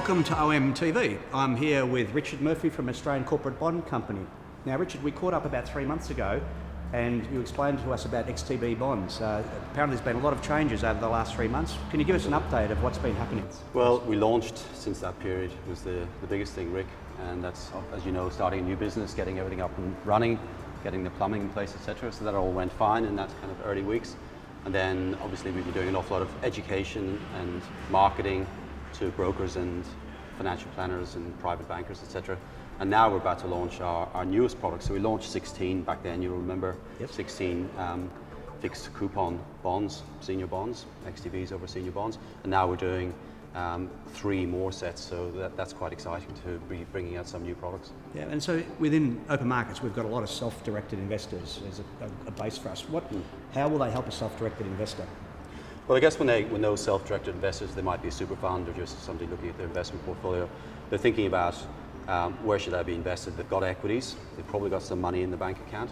Welcome to OMTV. I'm here with Richard Murphy from Australian Corporate Bond Company. Now Richard, we caught up about 3 months ago and you explained to us about XTB bonds. Apparently there's been a lot of changes over the last 3 months. Can you give us an update of what's been happening? Well, we launched since that period was the biggest thing, Rick, and that's, as you know, starting a new business, getting everything up and running, getting the plumbing in place, etc. So that all went fine in that kind of early weeks. And then obviously we've been doing an awful lot of education and marketing to brokers and financial planners and private bankers, etc. And now we're about to launch our newest product. So we launched 16 back then, you'll remember. Yep. 16 fixed coupon bonds, senior bonds, XTBs over senior bonds. And now we're doing 3 more sets, so that's quite exciting to be bringing out some new products. Yeah, and so within open markets, we've got a lot of self-directed investors as a base for us. How will they help a self-directed investor? Well, I guess when those self-directed investors, they might be a super fund or just somebody looking at their investment portfolio, they're thinking about where should I be invested? They've got equities, they've probably got some money in the bank account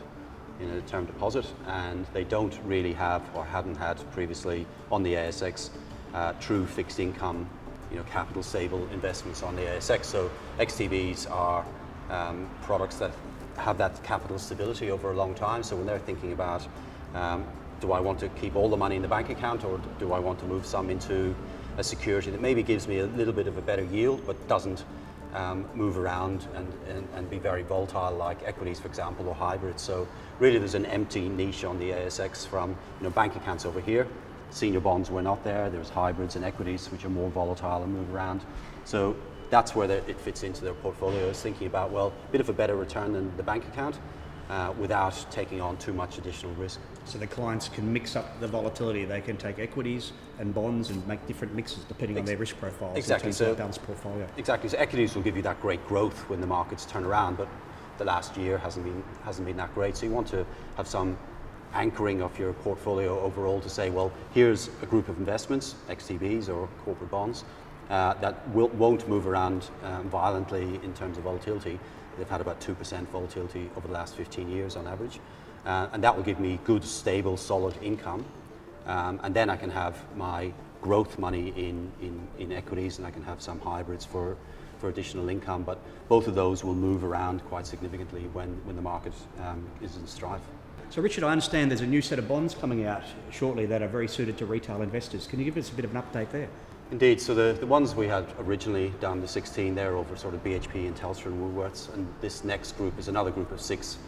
in a term deposit, and they don't really have or haven't had previously on the ASX true fixed income, capital stable investments on the ASX. So XTBs are products that have that capital stability over a long time. So when they're thinking about do I want to keep all the money in the bank account, or do I want to move some into a security that maybe gives me a little bit of a better yield but doesn't move around and be very volatile, like equities, for example, or hybrids. So really there's an empty niche on the ASX from bank accounts over here. Senior bonds were not there. There's hybrids and equities which are more volatile and move around. So that's where it fits into their portfolios, thinking about, well, a bit of a better return than the bank account without taking on too much additional risk. So the clients can mix up the volatility. They can take equities and bonds and make different mixes depending on their risk profiles. Exactly. So a balanced portfolio. Exactly. So equities will give you that great growth when the markets turn around, but the last year hasn't been that great. So you want to have some anchoring of your portfolio overall to say, well, here's a group of investments, XTBs or corporate bonds, that won't move around violently in terms of volatility. They've had about 2% volatility over the last 15 years on average. And that will give me good, stable, solid income. And then I can have my growth money in equities, and I can have some hybrids for additional income. But both of those will move around quite significantly when the market is in strife. So Richard, I understand there's a new set of bonds coming out shortly that are very suited to retail investors. Can you give us a bit of an update there? Indeed. So the ones we had originally down to 16, they're over sort of BHP and Telstra and Woolworths, and this next group is another group of 6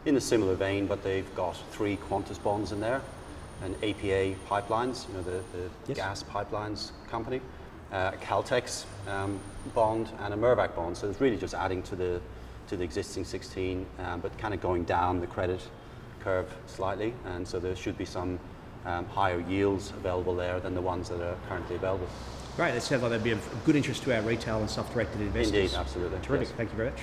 in a similar vein, but they've got 3 Qantas bonds in there, and APA Pipelines, the Yes. gas pipelines company, a Caltex bond, and a Mirvac bond. So it's really just adding to the existing 16, but kind of going down the credit curve slightly, and so there should be some higher yields available there than the ones that are currently available. Great, that sounds like that'd be of good interest to our retail and self-directed investors. Indeed, absolutely. Terrific, yes. Thank you very much.